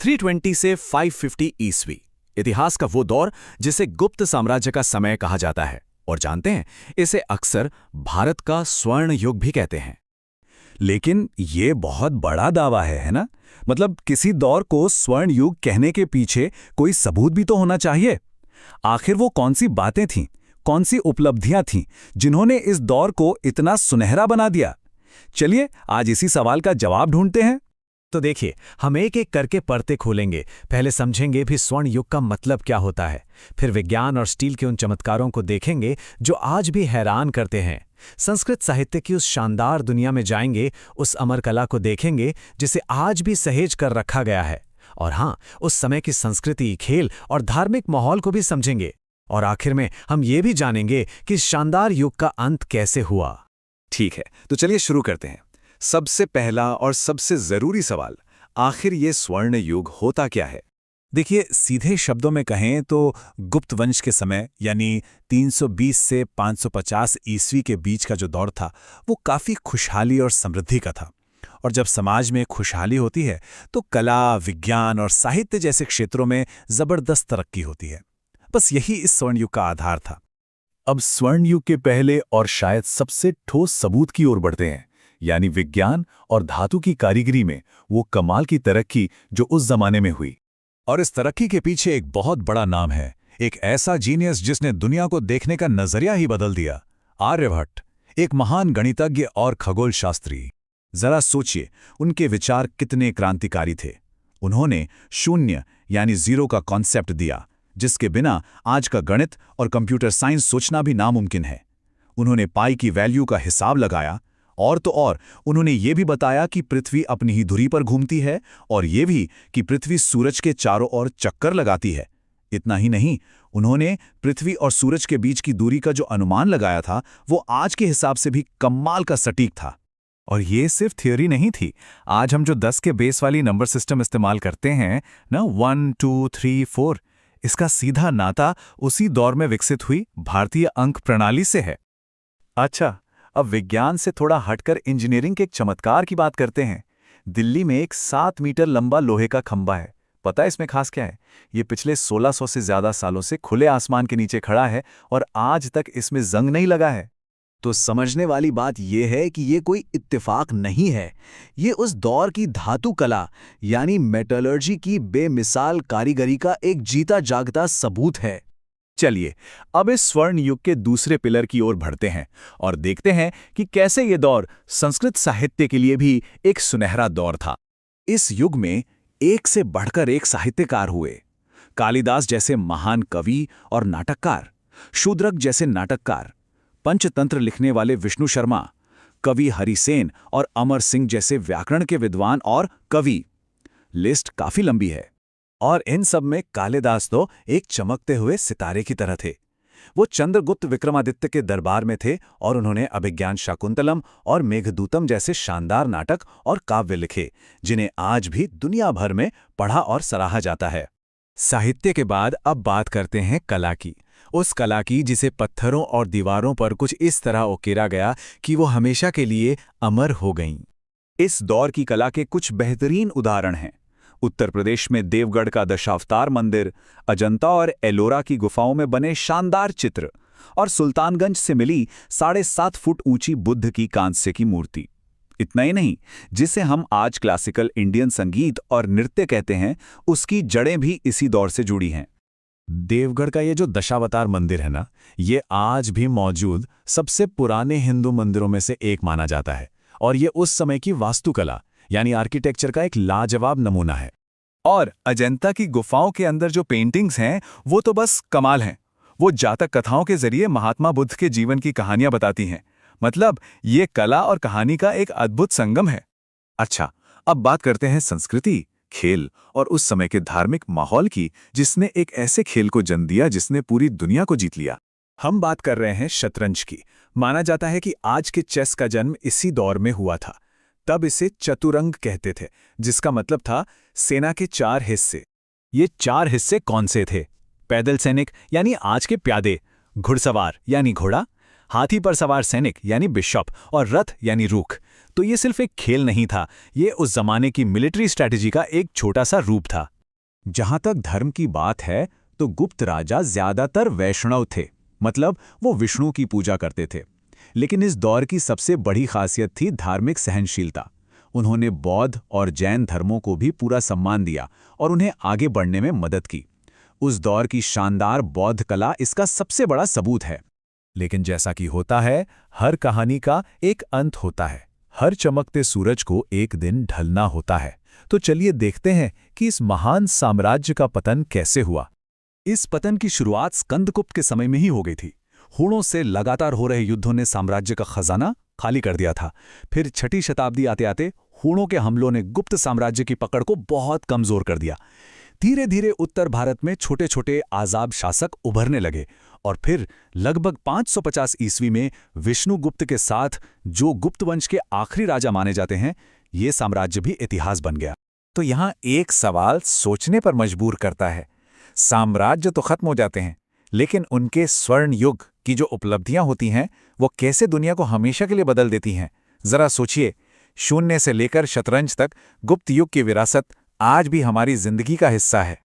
320 से 550 ईस्वी, इतिहास का वो दौर जिसे गुप्त साम्राज्य का समय कहा जाता है। और जानते हैं, इसे अक्सर भारत का स्वर्ण युग भी कहते हैं। लेकिन ये बहुत बड़ा दावा है ना? मतलब किसी दौर को स्वर्ण युग कहने के पीछे कोई सबूत भी तो होना चाहिए। आखिर वो कौन सी बातें थीं, कौन सी उपलब्धियां थीं जिन्होंने इस दौर को इतना सुनहरा बना दिया? चलिए आज इसी सवाल का जवाब ढूंढते हैं। तो देखिए, हम एक एक करके परतें खोलेंगे। पहले समझेंगे भी स्वर्ण युग का मतलब क्या होता है, फिर विज्ञान और स्टील के उन चमत्कारों को देखेंगे जो आज भी हैरान करते हैं। संस्कृत साहित्य की उस शानदार दुनिया में जाएंगे, उस अमर कला को देखेंगे जिसे आज भी सहेज कर रखा गया है। और हाँ, उस समय की संस्कृति, खेल और धार्मिक माहौल को भी समझेंगे। और आखिर में हम ये भी जानेंगे कि इस शानदार युग का अंत कैसे हुआ। ठीक है, तो चलिए शुरू करते हैं। सबसे पहला और सबसे जरूरी सवाल, आखिर ये स्वर्ण युग होता क्या है? देखिए, सीधे शब्दों में कहें तो गुप्त वंश के समय यानी 320 से 550 ईस्वी के बीच का जो दौर था, वो काफी खुशहाली और समृद्धि का था। और जब समाज में खुशहाली होती है तो कला, विज्ञान और साहित्य जैसे क्षेत्रों में जबरदस्त तरक्की होती है। बस यही इस स्वर्ण युग का आधार था। अब स्वर्ण युग के पहले और शायद सबसे ठोस सबूत की ओर बढ़ते हैं, यानी विज्ञान और धातु की कारीगरी में वो कमाल की तरक्की जो उस जमाने में हुई। और इस तरक्की के पीछे एक बहुत बड़ा नाम है, एक ऐसा जीनियस जिसने दुनिया को देखने का नजरिया ही बदल दिया। आर्यभट्ट, एक महान गणितज्ञ और खगोल शास्त्री। जरा सोचिए, उनके विचार कितने क्रांतिकारी थे। उन्होंने शून्य यानी जीरो का कॉन्सेप्ट दिया, जिसके बिना आज का गणित और कंप्यूटर साइंस सोचना भी नामुमकिन है। उन्होंने पाई की वैल्यू का हिसाब लगाया, और तो और उन्होंने ये भी बताया कि पृथ्वी अपनी ही धुरी पर घूमती है, और ये भी कि पृथ्वी सूरज के चारों ओर चक्कर लगाती है। इतना ही नहीं, उन्होंने पृथ्वी और सूरज के बीच की दूरी का जो अनुमान लगाया था, वो आज के हिसाब से भी कमाल का सटीक था। और ये सिर्फ थ्योरी नहीं थी। आज हम जो 10 के बेस वाली नंबर सिस्टम इस्तेमाल करते हैं ना, 1, 2, 3, 4, इसका सीधा नाता उसी दौर में विकसित हुई भारतीय अंक प्रणाली से है। अच्छा, अब विज्ञान से थोड़ा हटकर इंजीनियरिंग के एक चमत्कार की बात करते हैं। दिल्ली में एक 7 मीटर लंबा लोहे का खंभा है। पता है इसमें खास क्या है? ये पिछले 1600 से ज्यादा सालों से खुले आसमान के नीचे खड़ा है और आज तक इसमें जंग नहीं लगा है। तो समझने वाली बात यह है कि ये कोई इत्तेफाक नहीं है। ये उस दौर की धातु कला यानी मेटलर्जी की बेमिसाल कारीगरी का एक जीता जागता सबूत है। चलिए अब इस स्वर्ण युग के दूसरे पिलर की ओर बढ़ते हैं और देखते हैं कि कैसे ये दौर संस्कृत साहित्य के लिए भी एक सुनहरा दौर था। इस युग में एक से बढ़कर एक साहित्यकार हुए। कालिदास जैसे महान कवि और नाटककार, शूद्रक जैसे नाटककार, पंचतंत्र लिखने वाले विष्णु शर्मा, कवि हरिसेन और अमर सिंह जैसे व्याकरण के विद्वान और कवि। लिस्ट काफी लंबी है। और इन सब में कालिदास तो एक चमकते हुए सितारे की तरह थे। वो चंद्रगुप्त विक्रमादित्य के दरबार में थे और उन्होंने अभिज्ञान शाकुंतलम और मेघदूतम जैसे शानदार नाटक और काव्य लिखे, जिन्हें आज भी दुनिया भर में पढ़ा और सराहा जाता है। साहित्य के बाद अब बात करते हैं कला की। उस कला की जिसे पत्थरों और दीवारों पर कुछ इस तरह उकेरा गया कि वो हमेशा के लिए अमर हो गईं। इस दौर की कला के कुछ बेहतरीन उदाहरण हैं। उत्तर प्रदेश में देवगढ़ का दशावतार मंदिर, अजंता और एलोरा की गुफाओं में बने शानदार चित्र, और सुल्तानगंज से मिली 7.5 फुट ऊंची बुद्ध की कांस्य की मूर्ति। इतना ही नहीं, जिसे हम आज क्लासिकल इंडियन संगीत और नृत्य कहते हैं, उसकी जड़ें भी इसी दौर से जुड़ी हैं। देवगढ़ का ये जो दशावतार मंदिर है ना, ये आज भी मौजूद सबसे पुराने हिंदू मंदिरों में से एक माना जाता है, और ये उस समय की वास्तुकला यानी आर्किटेक्चर का एक लाजवाब नमूना है। और अजंता की गुफाओं के अंदर जो पेंटिंग्स हैं, वो तो बस कमाल हैं। वो जातक कथाओं के जरिए महात्मा बुद्ध के जीवन की कहानियां बताती हैं। मतलब ये कला और कहानी का एक अद्भुत संगम है। अच्छा, अब बात करते हैं संस्कृति, खेल और उस समय के धार्मिक माहौल की, जिसने एक ऐसे खेल को जन्म दिया जिसने पूरी दुनिया को जीत लिया। हम बात कर रहे हैं शतरंज की। माना जाता है कि आज के चेस का जन्म इसी दौर में हुआ था। तब इसे चतुरंग कहते थे, जिसका मतलब था सेना के 4 हिस्से। ये 4 हिस्से कौन से थे? पैदल सैनिक यानी आज के प्यादे, घुड़सवार यानी घोड़ा, हाथी पर सवार सैनिक यानी बिशप, और रथ यानी रूख। तो ये सिर्फ एक खेल नहीं था, ये उस जमाने की मिलिट्री स्ट्रैटेजी का एक छोटा सा रूप था। जहां तक धर्म की बात है तो गुप्त राजा ज्यादातर वैष्णव थे, मतलब वो विष्णु की पूजा करते थे। लेकिन इस दौर की सबसे बड़ी खासियत थी धार्मिक सहनशीलता। उन्होंने बौद्ध और जैन धर्मों को भी पूरा सम्मान दिया और उन्हें आगे बढ़ने में मदद की। उस दौर की शानदार बौद्ध कला इसका सबसे बड़ा सबूत है। लेकिन जैसा कि होता है, हर कहानी का एक अंत होता है। हर चमकते सूरज को एक दिन ढलना होता है। तो चलिए देखते हैं कि इस महान साम्राज्य का पतन कैसे हुआ। इस पतन की शुरुआत स्कंदगुप्त के समय में ही हो गई थी। हूणों से लगातार हो रहे युद्धों ने साम्राज्य का खजाना खाली कर दिया था। फिर 6ठी शताब्दी आते आते हूणों के हमलों ने गुप्त साम्राज्य की पकड़ को बहुत कमजोर कर दिया। धीरे धीरे उत्तर भारत में छोटे छोटे आजाब शासक उभरने लगे और फिर लगभग 550 ईस्वी में विष्णुगुप्त के साथ, जो गुप्त वंश के आखिरी राजा माने जाते हैं, ये साम्राज्य भी इतिहास बन गया। तो यहाँ एक सवाल सोचने पर मजबूर करता है। साम्राज्य तो खत्म हो जाते हैं, लेकिन उनके स्वर्ण युग की जो उपलब्धियां होती हैं वो कैसे दुनिया को हमेशा के लिए बदल देती हैं। जरा सोचिए, शून्य से लेकर शतरंज तक गुप्त युग की विरासत आज भी हमारी जिंदगी का हिस्सा है।